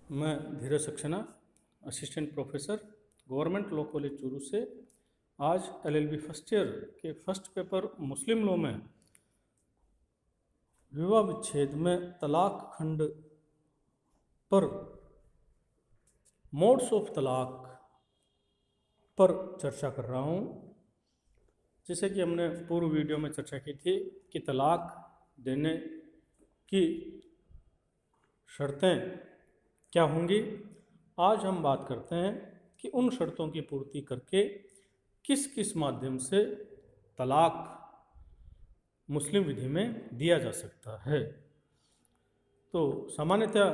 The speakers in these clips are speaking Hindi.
मैं Dheeraj Saxena, assistant professor, government law college Churu से आज एलएलबी फर्स्ट ईयर के फर्स्ट पेपर मुस्लिम लॉ में विवाह विच्छेद में तलाक खंड पर मोड्स ऑफ तलाक पर चर्चा कर रहा हूँ। जैसे कि हमने पूर्व वीडियो में चर्चा की थी कि तलाक देने की शर्तें क्या होंगी। आज हम बात करते हैं कि उन शर्तों की पूर्ति करके किस किस माध्यम से तलाक मुस्लिम विधि में दिया जा सकता है। तो सामान्यतः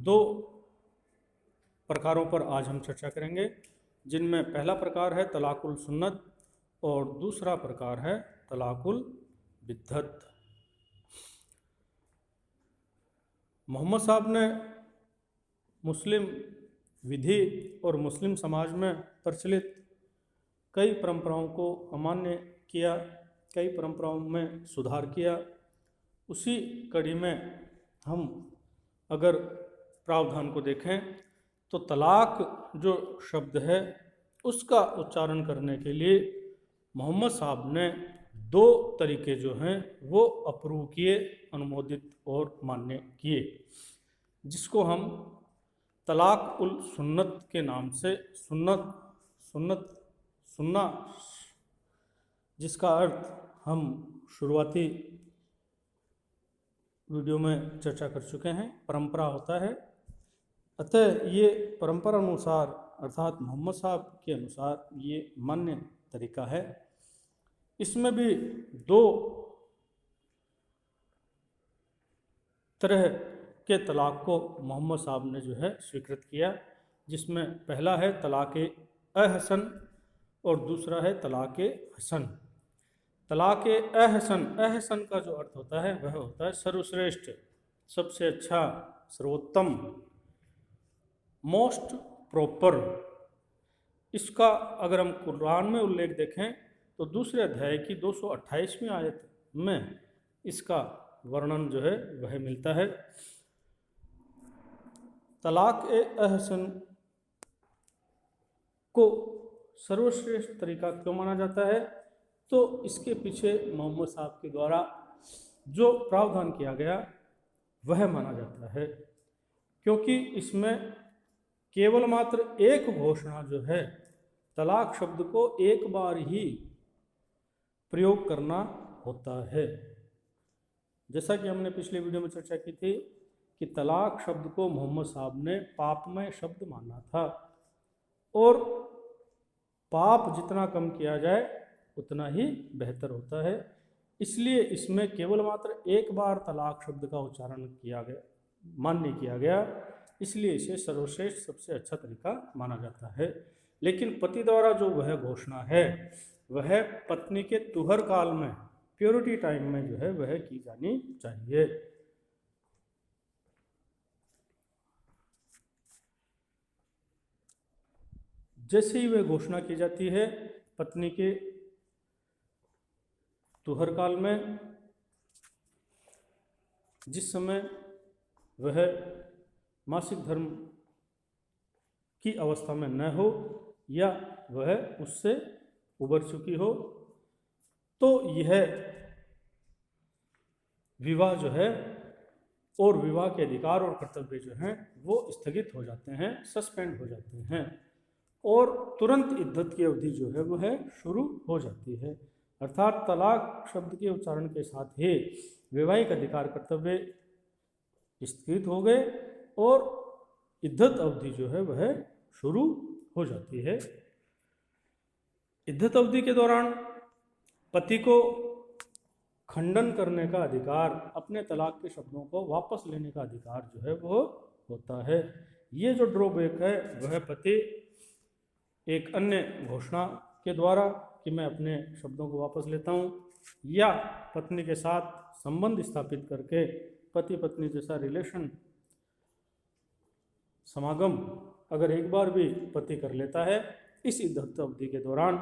दो प्रकारों पर आज हम चर्चा करेंगे, जिनमें पहला प्रकार है तलाकुल सुन्नत और दूसरा प्रकार है तलाकुल बिद्दत। मोहम्मद साहब ने मुस्लिम विधि और मुस्लिम समाज में प्रचलित कई परंपराओं को अमान्य किया, कई परंपराओं में सुधार किया। उसी कड़ी में हम अगर प्रावधान को देखें तो तलाक जो शब्द है उसका उच्चारण करने के लिए मोहम्मद साहब ने दो तरीके जो हैं वो अप्रूव किए, अनुमोदित और मान्य किए, जिसको हम तलाक उल सुन्नत के नाम से सुन्ना जिसका अर्थ हम शुरुआती वीडियो में चर्चा कर चुके हैं, परंपरा होता है। अतः ये परंपरा अनुसार अर्थात मोहम्मद साहब के अनुसार ये मान्य तरीका है। इसमें भी दो तरह के तलाक को मोहम्मद साहब ने जो है स्वीकृत किया, जिसमें पहला है तलाक अहसन और दूसरा है तलाक हसन। तलाक अहसन का जो अर्थ होता है वह होता है सर्वश्रेष्ठ, सबसे अच्छा, सर्वोत्तम, मोस्ट प्रॉपर। इसका अगर हम कुरान में उल्लेख देखें तो दूसरे अध्याय की 228वीं आयत में इसका वर्णन जो है वह मिलता है। तलाक अहसन को सर्वश्रेष्ठ तरीका क्यों माना जाता है, तो इसके पीछे मोहम्मद साहब के द्वारा जो प्रावधान किया गया वह माना जाता है, क्योंकि इसमें केवल मात्र एक घोषणा जो है, तलाक शब्द को एक बार ही प्रयोग करना होता है। जैसा कि हमने पिछले वीडियो में चर्चा की थी कि तलाक शब्द को मोहम्मद साहब ने पापमय शब्द माना था और पाप जितना कम किया जाए उतना ही बेहतर होता है। इसलिए इसमें केवल मात्र एक बार तलाक शब्द का उच्चारण किया गया, मान्य किया गया, इसलिए इसे सर्वश्रेष्ठ, सबसे अच्छा तरीका माना जाता है। लेकिन पति द्वारा जो वह घोषणा है वह पत्नी के तुहर काल में, प्योरिटी टाइम में जो है वह की जानी चाहिए। जैसे ही वह घोषणा की जाती है पत्नी के तुहर काल में, जिस समय वह मासिक धर्म की अवस्था में न हो या वह उससे उबर चुकी हो, तो यह विवाह जो है और विवाह के अधिकार और कर्तव्य जो हैं वो स्थगित हो जाते हैं, सस्पेंड हो जाते हैं और तुरंत इद्दत की अवधि जो है वह शुरू हो जाती है। अर्थात तलाक शब्द के उच्चारण के साथ ही वैवाहिक अधिकार कर्तव्य स्थगित हो गए और इद्दत अवधि जो है वह शुरू हो जाती है। इद्दत अवधि के दौरान पति को खंडन करने का अधिकार, अपने तलाक के शब्दों को वापस लेने का अधिकार जो है वो होता है। ये जो ड्रॉबैक है वह पति एक अन्य घोषणा के द्वारा कि मैं अपने शब्दों को वापस लेता हूँ, या पत्नी के साथ संबंध स्थापित करके पति पत्नी जैसा रिलेशन समागम अगर एक बार भी पति कर लेता है इस इद्दत अवधि के दौरान,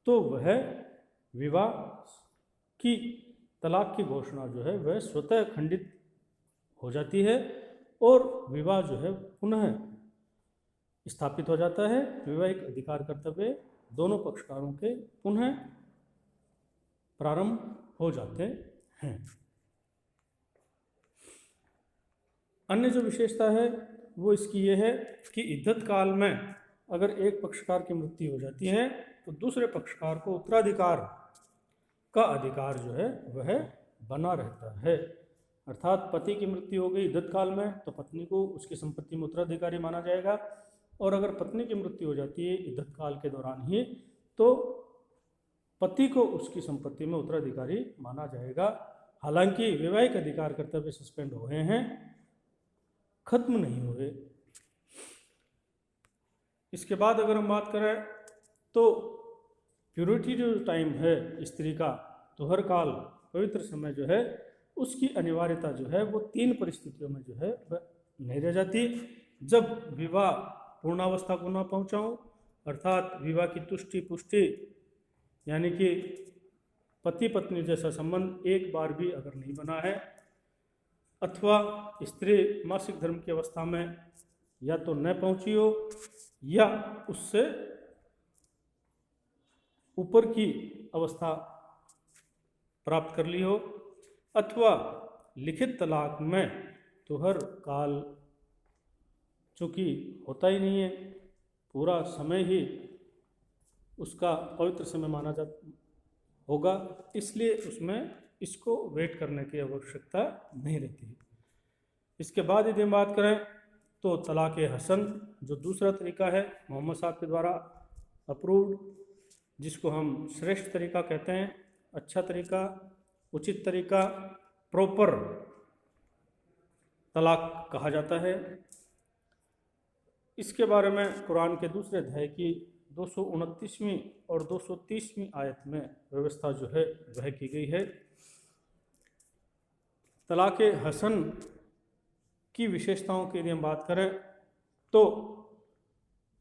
तो वह विवाह की तलाक की घोषणा जो है वह स्वतः खंडित हो जाती है और विवाह जो है पुनः स्थापित हो जाता है। वैवाहिक अधिकार कर्तव्य दोनों पक्षकारों के पुनः प्रारंभ हो जाते हैं। अन्य जो विशेषता है वो इसकी ये है कि इद्दत काल में अगर एक पक्षकार की मृत्यु हो जाती है तो दूसरे पक्षकार को उत्तराधिकार का अधिकार जो है वह बना रहता है। अर्थात पति की मृत्यु हो गई इद्दत काल में तो पत्नी को उसकी संपत्ति में उत्तराधिकारी माना जाएगा, और अगर पत्नी की मृत्यु हो जाती है इद्दत काल के दौरान ही तो पति को उसकी संपत्ति में उत्तराधिकारी माना जाएगा। हालांकि वैवाहिक अधिकार कर्तव्य सस्पेंड हुए हैं, खत्म नहीं हुए। इसके बाद अगर हम बात करें तो प्यूरिटी जो टाइम है स्त्री का, तो हर काल पवित्र समय जो है उसकी अनिवार्यता जो है वो 3 परिस्थितियों में जो है वह नहीं रह जाती। जब विवाह पूर्णावस्था को न पहुँचाऊँ, अर्थात विवाह की तुष्टि पुष्टि यानी कि पति पत्नी जैसा संबंध एक बार भी अगर नहीं बना है, अथवा स्त्री मासिक धर्म की अवस्था में या तो न पहुंची हो या उससे ऊपर की अवस्था प्राप्त कर ली हो, अथवा लिखित तलाक में तो हर काल चूँकि होता ही नहीं है, पूरा समय ही उसका पवित्र समय माना जा होगा, इसलिए उसमें इसको वेट करने की आवश्यकता नहीं रहती। इसके बाद यदि हम बात करें तो तलाक़ हसन जो दूसरा तरीका है मोहम्मद साहब के द्वारा अप्रूव्ड, जिसको हम श्रेष्ठ तरीका कहते हैं, अच्छा तरीका, उचित तरीका, प्रॉपर तलाक कहा जाता है। इसके बारे में कुरान के दूसरे अध्याय की 229वीं और 230वीं आयत में व्यवस्था जो है वह की गई है। तलाक़ हसन की विशेषताओं की यदि हम बात करें तो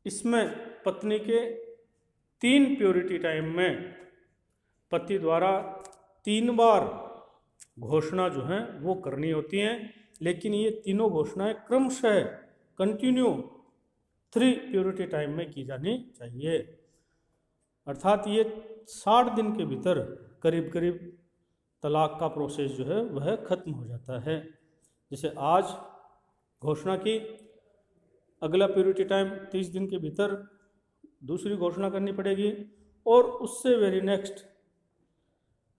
इसमें पत्नी के 3 प्योरिटी टाइम में पति द्वारा 3 बार घोषणा जो है वो करनी होती हैं, लेकिन ये तीनों घोषणाएं क्रमशः कंटिन्यू 3 प्योरिटी टाइम में की जानी चाहिए। अर्थात ये 60 दिन के भीतर करीब करीब तलाक का प्रोसेस जो है वह ख़त्म हो जाता है। जैसे आज घोषणा की, अगला प्योरिटी टाइम 30 दिन के भीतर दूसरी घोषणा करनी पड़ेगी, और उससे वेरी नेक्स्ट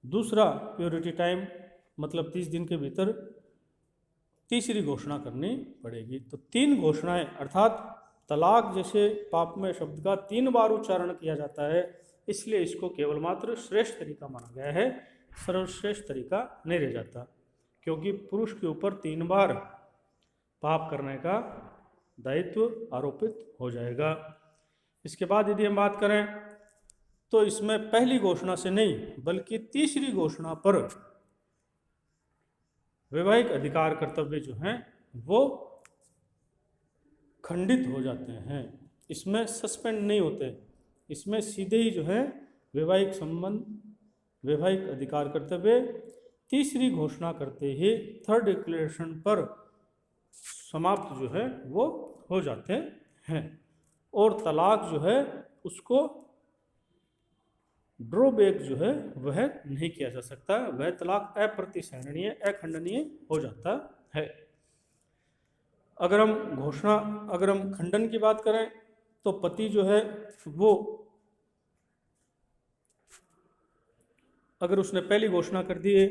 दूसरा प्योरिटी टाइम मतलब 30 दिन के भीतर तीसरी घोषणा करनी पड़ेगी। तो 3 घोषणाएं, अर्थात तलाक जैसे पापमय शब्द का 3 बार उच्चारण किया जाता है, इसलिए इसको केवल मात्र श्रेष्ठ तरीका माना गया है, सर्वश्रेष्ठ तरीका नहीं रह जाता, क्योंकि पुरुष के ऊपर 3 बार पाप करने का दायित्व आरोपित हो जाएगा। इसके बाद यदि हम बात करें तो इसमें पहली घोषणा से नहीं बल्कि तीसरी घोषणा पर वैवाहिक अधिकार कर्तव्य जो हैं वो खंडित हो जाते हैं। इसमें सस्पेंड नहीं होते, इसमें सीधे ही जो है वैवाहिक संबंध, वैवाहिक अधिकार कर्तव्य तीसरी घोषणा करते ही थर्ड डिक्लेरेशन पर समाप्त जो है वो हो जाते हैं, और तलाक जो है उसको ड्रॉबैक जो है वह नहीं किया जा सकता, वह तलाक अप्रतिसहरणीय, अखंडनीय हो जाता है। अगर हम खंडन की बात करें तो पति जो है वो अगर उसने पहली घोषणा कर दी है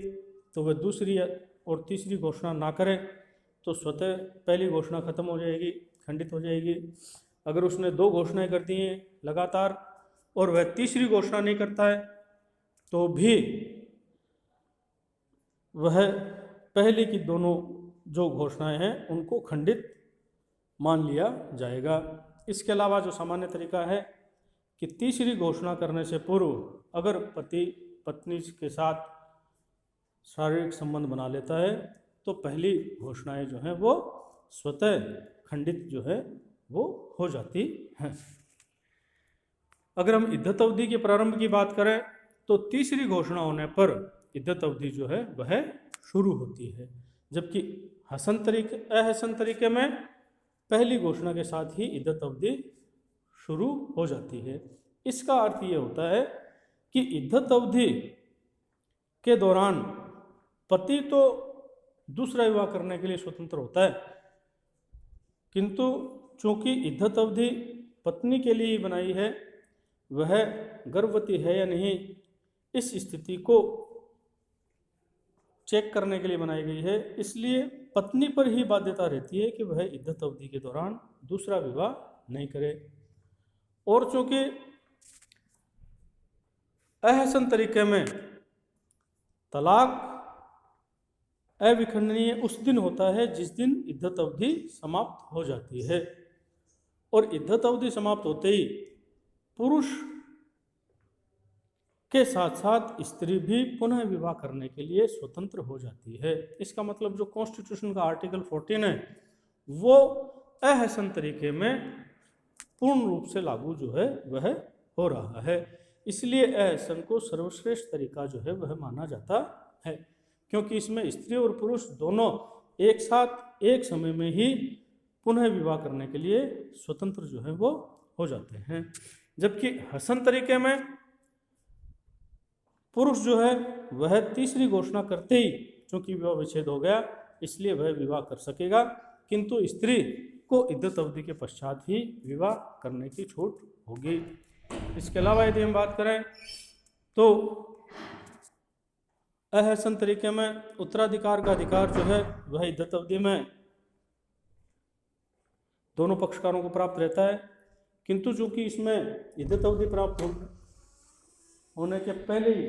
तो वह दूसरी और तीसरी घोषणा ना करे तो स्वतः पहली घोषणा खत्म हो जाएगी, खंडित हो जाएगी। अगर उसने 2 घोषणाएं कर दी हैं लगातार और वह तीसरी घोषणा नहीं करता है तो भी वह पहले की दोनों जो घोषणाएं हैं उनको खंडित मान लिया जाएगा। इसके अलावा जो सामान्य तरीका है कि तीसरी घोषणा करने से पूर्व अगर पति पत्नी के साथ शारीरिक संबंध बना लेता है तो पहली घोषणाएं जो हैं वो स्वतः खंडित जो है वो हो जाती हैं। अगर हम इद्दत अवधि के प्रारंभ की बात करें तो तीसरी घोषणा होने पर इद्दत अवधि जो है वह शुरू होती है, जबकि अहसन तरीके में पहली घोषणा के साथ ही इद्दत अवधि शुरू हो जाती है। इसका अर्थ ये होता है कि इद्दत अवधि के दौरान पति तो दूसरा विवाह करने के लिए स्वतंत्र होता है, किंतु चूंकि इद्दत अवधि पत्नी के लिए बनाई है, वह गर्भवती है या नहीं इस स्थिति को चेक करने के लिए बनाई गई है, इसलिए पत्नी पर ही बाध्यता रहती है कि वह इद्दत अवधि के दौरान दूसरा विवाह नहीं करे। और चूंकि अहसन तरीके में तलाक अविखंडनीय उस दिन होता है जिस दिन इद्दत अवधि समाप्त हो जाती है, और इद्दत अवधि समाप्त होते ही पुरुष के साथ साथ स्त्री भी पुनः विवाह करने के लिए स्वतंत्र हो जाती है। इसका मतलब जो कॉन्स्टिट्यूशन का आर्टिकल 14 है वो अहसन तरीके में पूर्ण रूप से लागू जो है वह हो रहा है। इसलिए अहसन को सर्वश्रेष्ठ तरीका जो है वह माना जाता है, क्योंकि इसमें स्त्री और पुरुष दोनों एक साथ एक समय में ही पुनः विवाह करने के लिए स्वतंत्र जो है वो हो जाते हैं। जबकि हसन तरीके में पुरुष जो है वह तीसरी घोषणा करते ही, चूंकि विवाह विच्छेद हो गया इसलिए वह विवाह कर सकेगा, किंतु स्त्री को इद्दत अवधि के पश्चात ही विवाह करने की छूट होगी। इसके अलावा यदि हम बात करें तो अहसन तरीके में उत्तराधिकार का अधिकार जो है वह इद्दत अवधि में दोनों पक्षकारों को प्राप्त रहता है, किंतु चूंकि इसमें इद्दत अवधि प्राप्त होने के पहले ही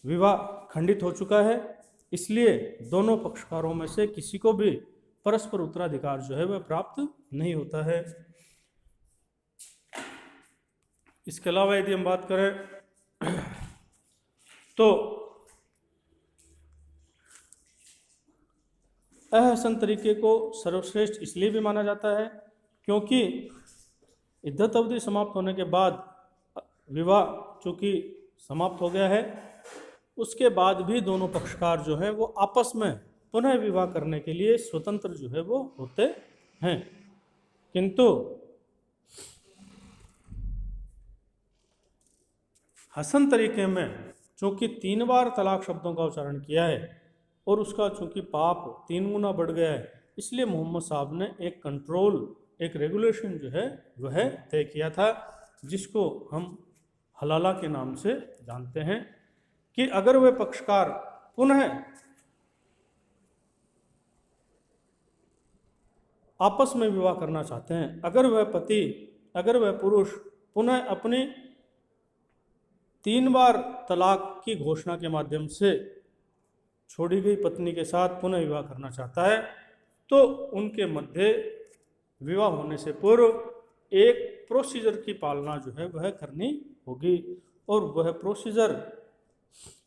विवाह खंडित हो चुका है, इसलिए दोनों पक्षकारों में से किसी को भी परस्पर उत्तराधिकार जो है वह प्राप्त नहीं होता है। इसके अलावा यदि हम बात करें तो अहसन तरीके को सर्वश्रेष्ठ इसलिए भी माना जाता है क्योंकि इद्दत अवधि समाप्त होने के बाद विवाह चूंकि समाप्त हो गया है, उसके बाद भी दोनों पक्षकार जो है वो आपस में पुनः विवाह करने के लिए स्वतंत्र जो है वो होते हैं। किंतु हसन तरीके में चूंकि 3 बार तलाक शब्दों का उच्चारण किया है और उसका चूंकि पाप 3 गुना बढ़ गया है, इसलिए मोहम्मद साहब ने एक कंट्रोल, एक रेगुलेशन जो है वह तय किया था, जिसको हम हलाला के नाम से जानते हैं, कि अगर वह पक्षकार पुनः आपस में विवाह करना चाहते हैं, अगर वह पुरुष पुनः अपनी 3 बार तलाक की घोषणा के माध्यम से छोड़ी गई पत्नी के साथ पुनः विवाह करना चाहता है, तो उनके मध्य विवाह होने से पूर्व एक प्रोसीजर की पालना जो है वह करनी होगी, और वह प्रोसीजर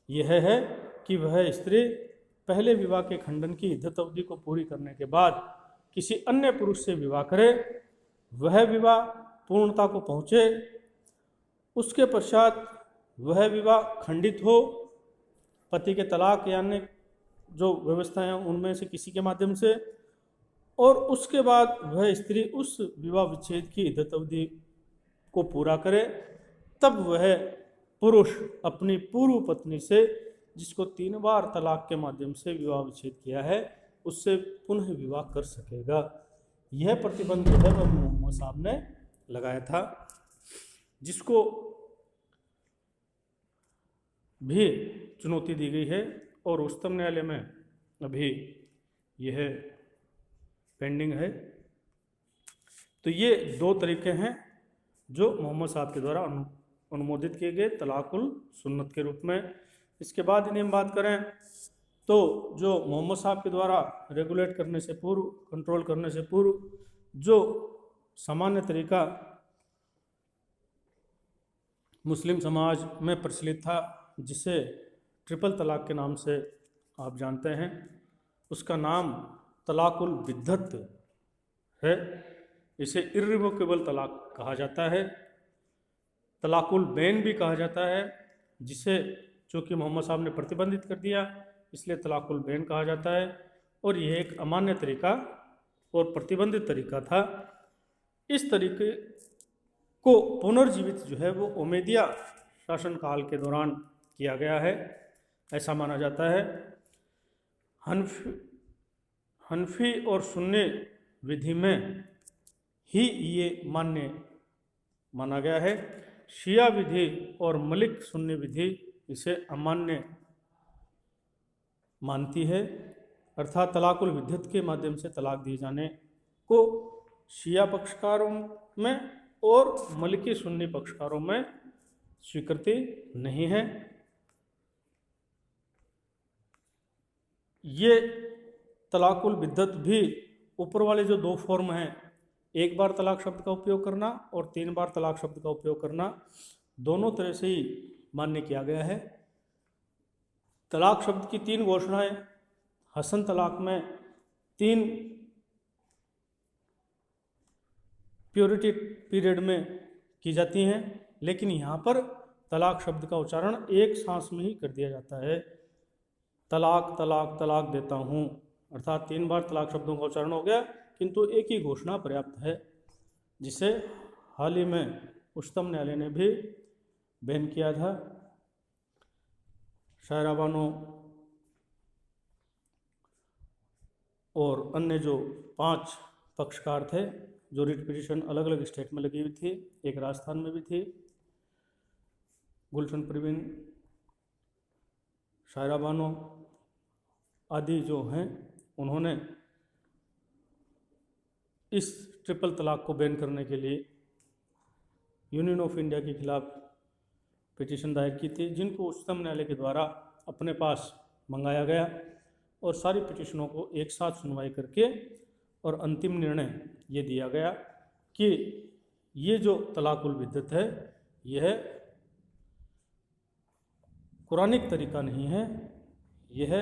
यह है कि वह स्त्री पहले विवाह के खंडन की इद्दत अवधि को पूरी करने के बाद किसी अन्य पुरुष से विवाह करे, वह विवाह पूर्णता को पहुँचे, उसके पश्चात वह विवाह खंडित हो पति के तलाक या अन्य जो व्यवस्थाएं हैं उनमें से किसी के माध्यम से, और उसके बाद वह स्त्री उस विवाह विच्छेद की इद्दत अवधि को पूरा करे, तब वह पुरुष अपनी पूर्व पत्नी से जिसको 3 बार तलाक के माध्यम से विवाह विच्छेद किया है उससे पुनः विवाह कर सकेगा। यह प्रतिबंध जो है वह मोहम्मद साहब ने लगाया था, जिसको भी चुनौती दी गई है और उच्चतम न्यायालय में अभी यह पेंडिंग है। तो ये 2 तरीके हैं जो मोहम्मद साहब के द्वारा अनुमोदित किए गए तलाकुल सुन्नत के रूप में। इसके बाद यदि हम बात करें तो जो मोहम्मद साहब के द्वारा रेगुलेट करने से पूर्व, कंट्रोल करने से पूर्व जो सामान्य तरीका मुस्लिम समाज में प्रचलित था, जिसे ट्रिपल तलाक के नाम से आप जानते हैं, उसका नाम तलाकुल बिद्दत है। इसे इर्रिवोकेबल तलाक कहा जाता है, तलाकुल बैन भी कहा जाता है, जिसे चूँकि मोहम्मद साहब ने प्रतिबंधित कर दिया इसलिए तलाकुल बैन कहा जाता है। और यह एक अमान्य तरीका और प्रतिबंधित तरीका था। इस तरीके को पुनर्जीवित जो है वो उमैदिया शासनकाल के दौरान किया गया है, ऐसा माना जाता है। हनफी और सुन्नी विधि में ही ये मान्य माना गया है। शिया विधि और मलिक सुन्नी विधि इसे अमान्य मानती है, अर्थात तलाकुल विद्युत के माध्यम से तलाक दिए जाने को शिया पक्षकारों में और मलिकी सुन्नी पक्षकारों में स्वीकृति नहीं है। ये तलाकुल बिद्दत भी ऊपर वाले जो दो फॉर्म हैं, एक बार तलाक शब्द का उपयोग करना और 3 बार तलाक शब्द का उपयोग करना, दोनों तरह से ही मान्य किया गया है। तलाक शब्द की 3 घोषणाएं हसन तलाक में 3 प्योरिटी पीरियड में की जाती हैं, लेकिन यहाँ पर तलाक शब्द का उच्चारण एक सांस में ही कर दिया जाता है। तलाक तलाक तलाक देता हूँ, अर्थात 3 बार तलाक शब्दों का उच्चारण हो गया, किंतु एक ही घोषणा पर्याप्त है, जिसे हाल ही में उच्चतम न्यायालय ने भी बैन किया था। शायरा बानो और अन्य जो 5 पक्षकार थे, जो रिट पिटीशन अलग अलग स्टेट में लगी हुई थी, एक राजस्थान में भी थी, गुलशन परवीन, शायरा बानो आदि जो हैं, उन्होंने इस ट्रिपल तलाक को बैन करने के लिए यूनियन ऑफ इंडिया के खिलाफ पिटीशन दायर की थी, जिनको उच्चतम न्यायालय के द्वारा अपने पास मंगाया गया और सारी पिटीशनों को एक साथ सुनवाई करके और अंतिम निर्णय ये दिया गया कि ये जो तलाकुल बिद्दत है यह कुरानिक तरीका नहीं है, यह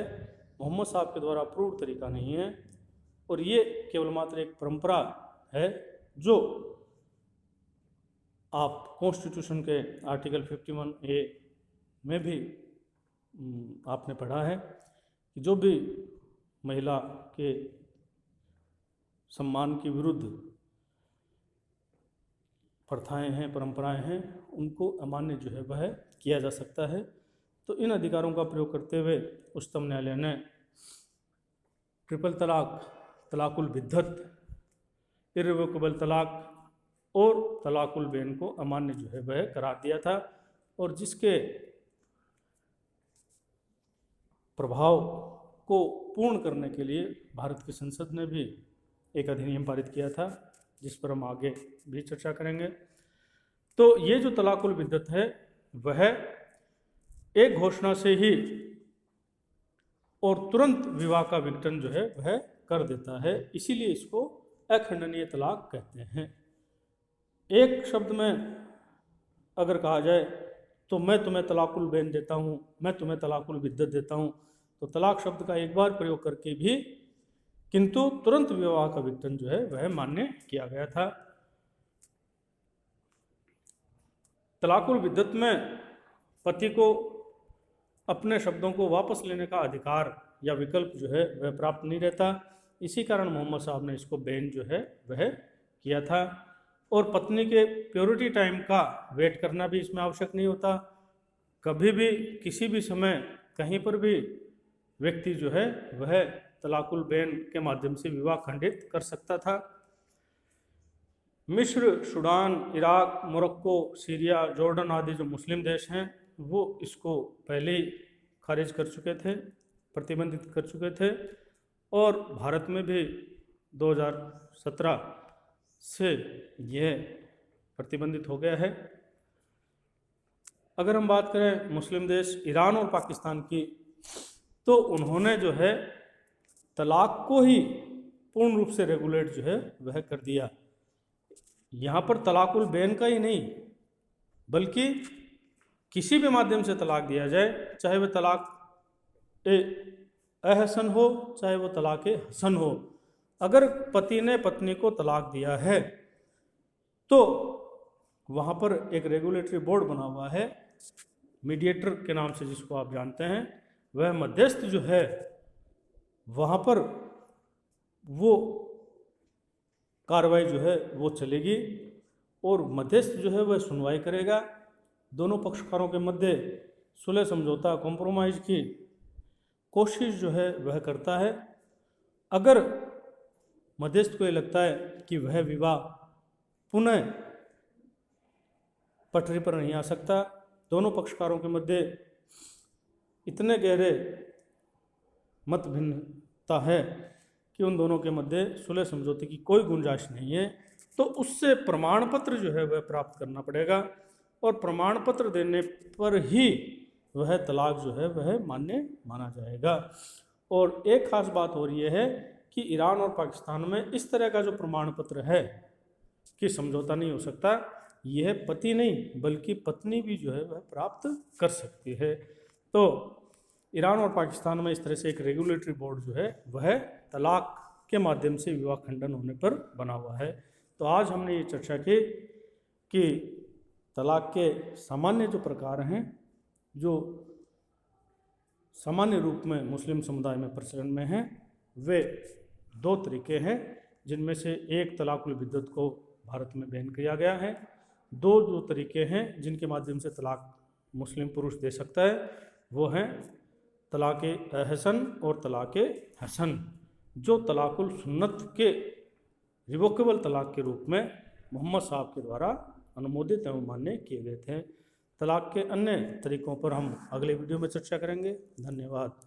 मोहम्मद साहब के द्वारा अप्रूव्ड तरीका नहीं है, और ये केवल मात्र एक परंपरा है जो आप कॉन्स्टिट्यूशन के आर्टिकल 51A में भी आपने पढ़ा है कि जो भी महिला के सम्मान के विरुद्ध प्रथाएं हैं, परंपराएं हैं, उनको अमान्य जो है वह किया जा सकता है। तो इन अधिकारों का प्रयोग करते हुए उच्चतम न्यायालय ने ट्रिपल तलाक, तलाकुल बिद्दत, इर्रिवोकेबल तलाक और तलाकुल बैन को अमान्य जो है वह करार दिया था, और जिसके प्रभाव को पूर्ण करने के लिए भारत की संसद ने भी एक अधिनियम पारित किया था, जिस पर हम आगे भी चर्चा करेंगे। तो ये जो तलाकुल बिद्दत है वह एक घोषणा से ही और तुरंत विवाह का विघटन जो है वह कर देता है, इसीलिए इसको अखंडनीय तलाक कहते हैं। एक शब्द में अगर कहा जाए तो मैं तुम्हें तलाकुल बैन देता हूँ, मैं तुम्हें तलाकुल बिद्दत देता हूँ, तो तलाक शब्द का एक बार प्रयोग करके भी किंतु तुरंत विवाह का विघटन जो है वह मान्य किया गया था। तलाकुल बिद्दत में पति को अपने शब्दों को वापस लेने का अधिकार या विकल्प जो है वह प्राप्त नहीं रहता, इसी कारण मोहम्मद साहब ने इसको बैन जो है वह किया था। और पत्नी के प्योरिटी टाइम का वेट करना भी इसमें आवश्यक नहीं होता, कभी भी किसी भी समय कहीं पर भी व्यक्ति जो है वह तलाकुल बैन के माध्यम से विवाह खंडित कर सकता था। मिस्र, Sudan, Iraq, Morocco, Syria, Jordan आदि जो मुस्लिम देश हैं वो इसको पहले ही खारिज कर चुके थे, प्रतिबंधित कर चुके थे, और भारत में भी 2017 से यह प्रतिबंधित हो गया है। अगर हम बात करें मुस्लिम देश ईरान और पाकिस्तान की, तो उन्होंने जो है तलाक को ही पूर्ण रूप से रेगुलेट जो है वह कर दिया। यहाँ पर तलाकुल बैन का ही नहीं, बल्कि किसी भी माध्यम से तलाक दिया जाए, चाहे वह तलाक अहसन हो चाहे वो तलाक हसन हो, अगर पति ने पत्नी को तलाक दिया है तो वहाँ पर एक रेगुलेटरी बोर्ड बना हुआ है, मीडिएटर के नाम से जिसको आप जानते हैं, वह मध्यस्थ जो है वहाँ पर वो कार्रवाई जो है वो चलेगी और मध्यस्थ जो है वह सुनवाई करेगा। दोनों पक्षकारों के मध्य सुलह समझौता कॉम्प्रोमाइज़ की कोशिश जो है वह करता है। अगर मध्यस्थ को ये लगता है कि वह विवाह पुनः पटरी पर नहीं आ सकता, दोनों पक्षकारों के मध्य इतने गहरे मत भिन्नता है कि उन दोनों के मध्य सुलह समझौते की कोई गुंजाइश नहीं है, तो उससे प्रमाण पत्र जो है वह प्राप्त करना पड़ेगा और प्रमाण पत्र देने पर ही वह तलाक जो है वह मान्य माना जाएगा। और एक खास बात हो रही है कि ईरान और पाकिस्तान में इस तरह का जो प्रमाण पत्र है कि समझौता नहीं हो सकता, यह पति नहीं बल्कि पत्नी भी जो है वह प्राप्त कर सकती है। तो ईरान और पाकिस्तान में इस तरह से एक रेगुलेटरी बोर्ड जो है वह तलाक के माध्यम से विवाह खंडन होने पर बना हुआ है। तो आज हमने ये चर्चा की कि तलाक के सामान्य जो प्रकार हैं, जो सामान्य रूप में मुस्लिम समुदाय में प्रचलन में हैं, वे दो तरीके हैं, जिनमें से एक तलाकुल बिद्दत को भारत में बैन किया गया है। दो जो तरीके हैं जिनके माध्यम से तलाक मुस्लिम पुरुष दे सकता है वो हैं तलाक़ अहसन और तलाक़ हसन, जो तलाकुल सुन्नत के रिवोकेबल तलाक के रूप में मोहम्मद साहब के द्वारा अनुमोदित एवं मान्य किए गए थे। तलाक के अन्य तरीकों पर हम अगले वीडियो में चर्चा करेंगे। धन्यवाद।